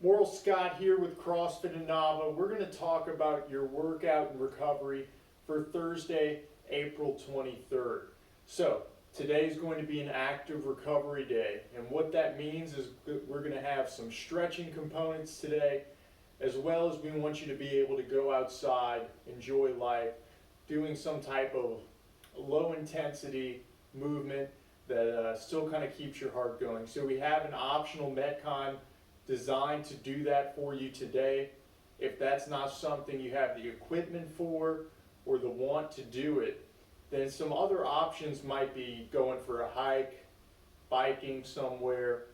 Morrill Scott here with CrossFit Anavah. We're going to talk about your workout and recovery for Thursday, April 23rd. So today is going to be an active recovery day, and what that means is we're going to have some stretching components today, as well as we want you to be able to go outside, enjoy life, doing some type of low intensity movement that still kind of keeps your heart going. So we have an optional Metcon designed to do that for you today. If that's not something you have the equipment for or the want to do it, then some other options might be going for a hike, biking somewhere,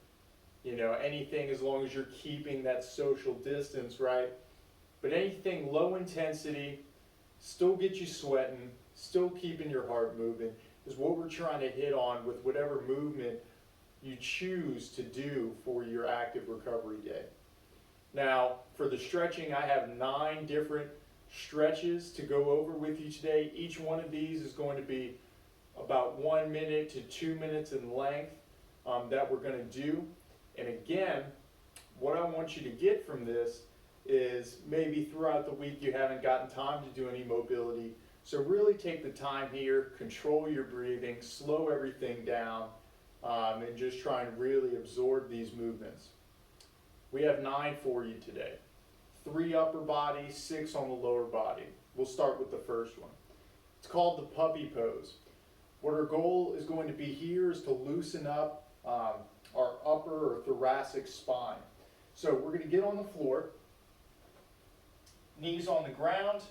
anything as long as you're keeping that social distance, right? But anything low intensity, still get you sweating, still keeping your heart moving, is what we're trying to hit on with whatever movement you choose to do for your active recovery day. Now, for the stretching, I have 9 different stretches to go over with you today. Each one of these is going to be about 1 minute to 2 minutes in length that we're going to do. And again, what I want you to get from this is maybe throughout the week you haven't gotten time to do any mobility. So really take the time here, control your breathing, slow everything down, and just try and really absorb these movements. We have 9 for you today. 3 upper body, 6 on the lower body. We'll start with the first one. It's called the puppy pose. What our goal is going to be here is to loosen up our upper or thoracic spine. So we're going to get on the floor, knees on the ground.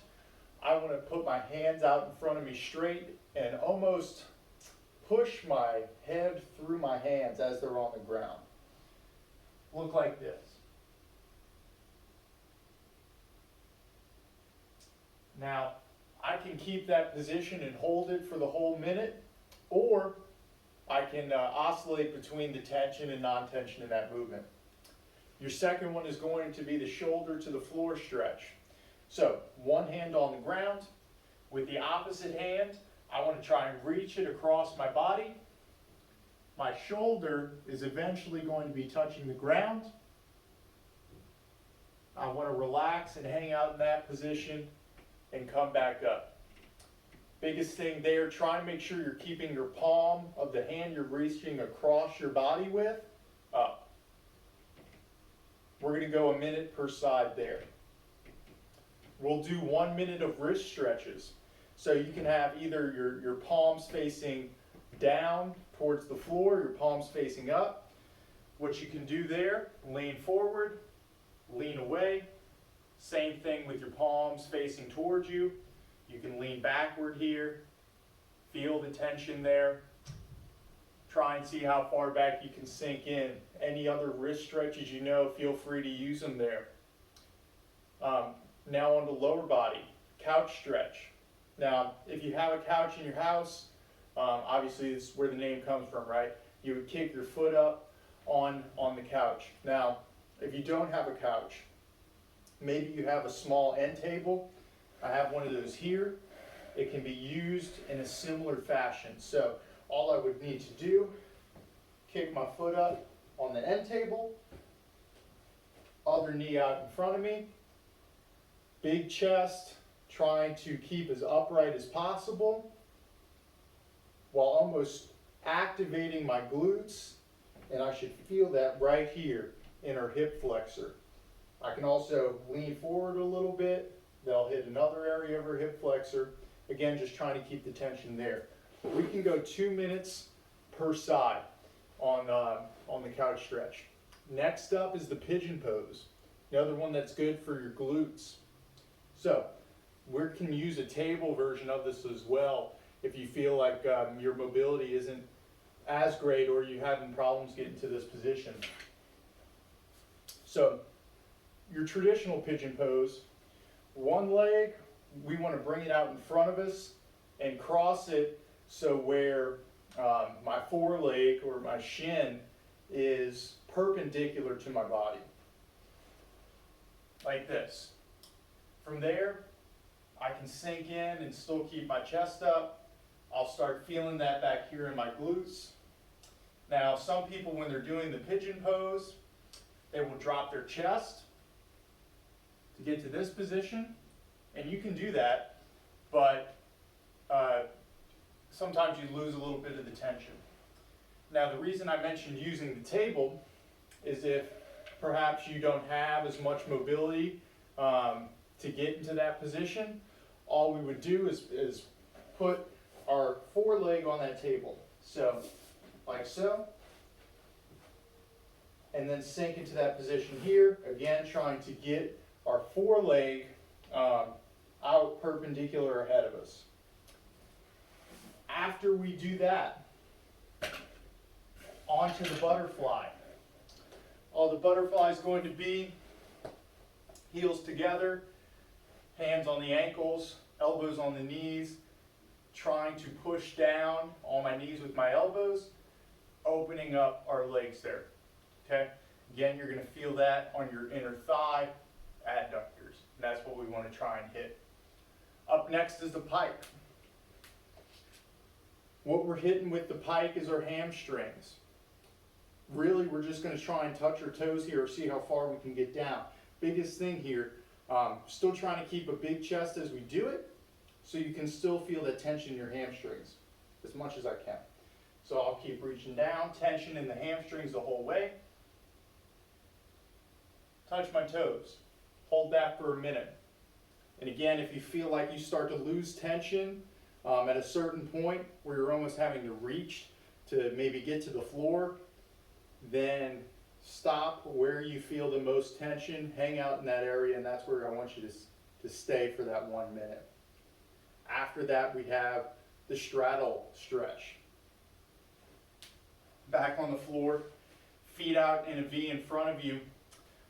I want to put my hands out in front of me straight and almost push my head through my hands as they're on the ground. Look like this. Now, I can keep that position and hold it for the whole minute, or I can oscillate between the tension and non-tension in that movement. Your second one is going to be the shoulder to the floor stretch. So, one hand on the ground. With the opposite hand, I want to try and reach it across my body. My shoulder is eventually going to be touching the ground. I want to relax and hang out in that position and come back up. Biggest thing there, try and make sure you're keeping your palm of the hand you're reaching across your body with up. We're going to go a minute per side there. We'll do 1 minute of wrist stretches. So you can have either your palms facing down towards the floor, your palms facing up. What you can do there, lean forward, lean away. Same thing with your palms facing towards you. You can lean backward here, feel the tension there. Try and see how far back you can sink in. Any other wrist stretches feel free to use them there. Now on the lower body, couch stretch. Now, if you have a couch in your house, obviously this is where the name comes from, right? You would kick your foot up on the couch. Now, if you don't have a couch, maybe you have a small end table. I have one of those here. It can be used in a similar fashion. So all I would need to do, kick my foot up on the end table, other knee out in front of me, big chest, trying to keep as upright as possible while almost activating my glutes, and I should feel that right here in our hip flexor. I can also lean forward a little bit. They'll hit another area of our hip flexor. Again, just trying to keep the tension there. We can go 2 minutes per side on the couch stretch. Next up is the pigeon pose. Another one that's good for your glutes. So we can use a table version of this as well if you feel like your mobility isn't as great or you're having problems getting to this position. So your traditional pigeon pose, one leg, we want to bring it out in front of us and cross it so where my foreleg or my shin is perpendicular to my body, like this. From there, I can sink in and still keep my chest up. I'll start feeling that back here in my glutes. Now, some people, when they're doing the pigeon pose, They will drop their chest to get to this position, and you can do that, but sometimes you lose a little bit of the tension. Now, the reason I mentioned using the table is if perhaps you don't have as much mobility to get into that position, all we would do is put our foreleg on that table. So, like so, and then sink into that position here, again trying to get our foreleg out perpendicular ahead of us. After we do that, onto the butterfly. All the butterfly is going to be heels together, hands on the ankles, elbows on the knees, trying to push down on my knees with my elbows, opening up our legs there. Okay? Again, you're going to feel that on your inner thigh adductors. And that's what we want to try and hit. Up next is the pike. What we're hitting with the pike is our hamstrings. Really, we're just going to try and touch our toes here or see how far we can get down. Biggest thing here, still trying to keep a big chest as we do it, so you can still feel the tension in your hamstrings as much as I can. So I'll keep reaching down, tension in the hamstrings the whole way. Touch my toes. Hold that for a minute. And again, if you feel like you start to lose tension at a certain point where you're almost having to reach to maybe get to the floor, then stop where you feel the most tension, hang out in that area, and that's where I want you to stay for that 1 minute. After that, we have the straddle stretch. Back on the floor, feet out in a V in front of you.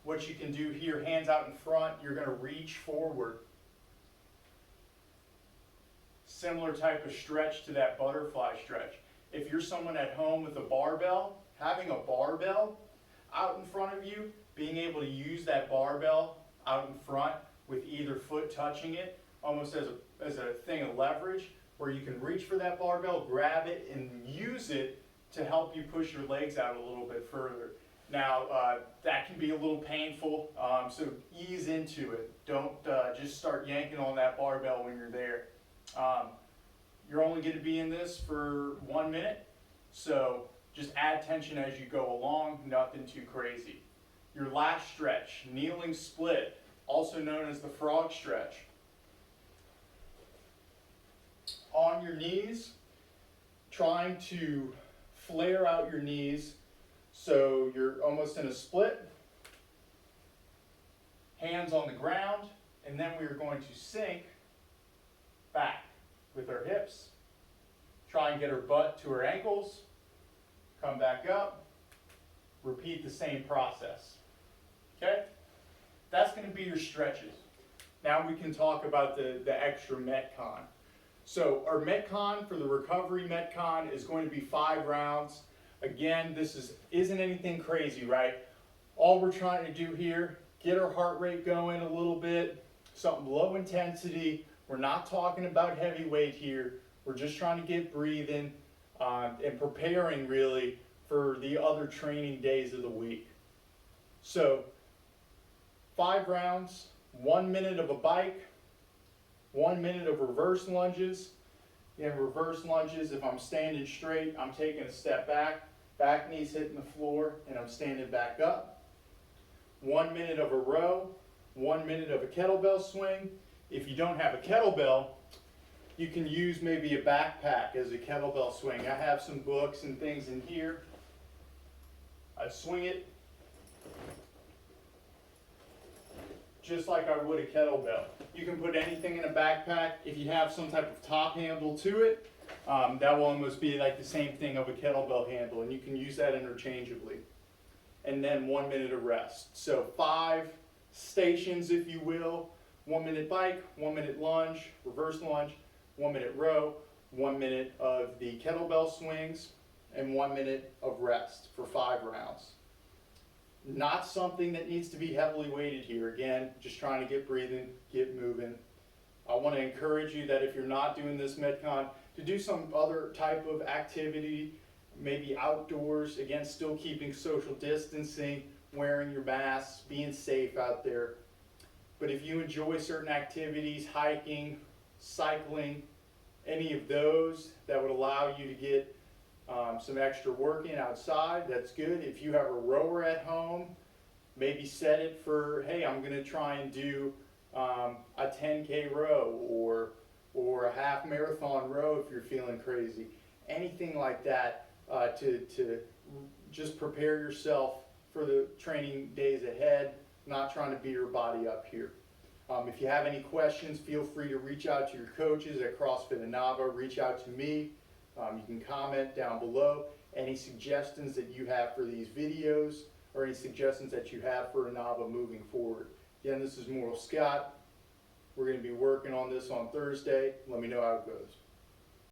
What you can do here, hands out in front, you're going to reach forward. Similar type of stretch to that butterfly stretch. If you're someone at home with a barbell, having a barbell out in front of you, being able to use that barbell out in front with either foot touching it, almost as a thing of leverage, where you can reach for that barbell, grab it, and use it to help you push your legs out a little bit further. Now, that can be a little painful, so ease into it. Don't just start yanking on that barbell when you're there. You're only going to be in this for 1 minute, so just add tension as you go along, nothing too crazy. Your last stretch, kneeling split, also known as the frog stretch. On your knees, trying to flare out your knees so you're almost in a split. Hands on the ground, and then we are going to sink back with our hips. Try and get our butt to our ankles. Come back up. Repeat the same process. Okay? That's going to be your stretches. Now we can talk about the extra Metcon. So our Metcon for the recovery Metcon is going to be 5 rounds. Again, this isn't anything crazy, right? All we're trying to do here, get our heart rate going a little bit, something low intensity. We're not talking about heavy weight here. We're just trying to get breathing and preparing really for the other training days of the week. So 5 rounds, 1 minute of a bike, 1 minute of reverse lunges. In reverse lunges, if I'm standing straight, I'm taking a step back knees hitting the floor, and I'm standing back up. 1 minute of a row, 1 minute of a kettlebell swing. If you don't have a kettlebell, you can use maybe a backpack as a kettlebell swing. I have some books and things in here. I swing it just like I would a kettlebell. You can put anything in a backpack. If you have some type of top handle to it, that will almost be like the same thing of a kettlebell handle, and you can use that interchangeably. And then 1 minute of rest. So 5 stations, if you will. 1 minute bike, 1 minute lunge, reverse lunge, 1 minute row, 1 minute of the kettlebell swings, and 1 minute of rest for 5 rounds. Not something that needs to be heavily weighted here. Again, just trying to get breathing, get moving. I want to encourage you that if you're not doing this Metcon, to do some other type of activity, maybe outdoors, again, still keeping social distancing, wearing your masks, being safe out there. But if you enjoy certain activities, hiking, cycling, any of those that would allow you to get some extra work in outside, that's good. If you have a rower at home, maybe set it for, hey, I'm going to try and do a 10K row or a half marathon row if you're feeling crazy. Anything like that to just prepare yourself for the training days ahead, not trying to beat your body up here. If you have any questions, feel free to reach out to your coaches at CrossFit Anavah. Reach out to me. You can comment down below any suggestions that you have for these videos or any suggestions that you have for Anavah moving forward. Again, this is Moral Scott. We're going to be working on this on Thursday. Let me know how it goes.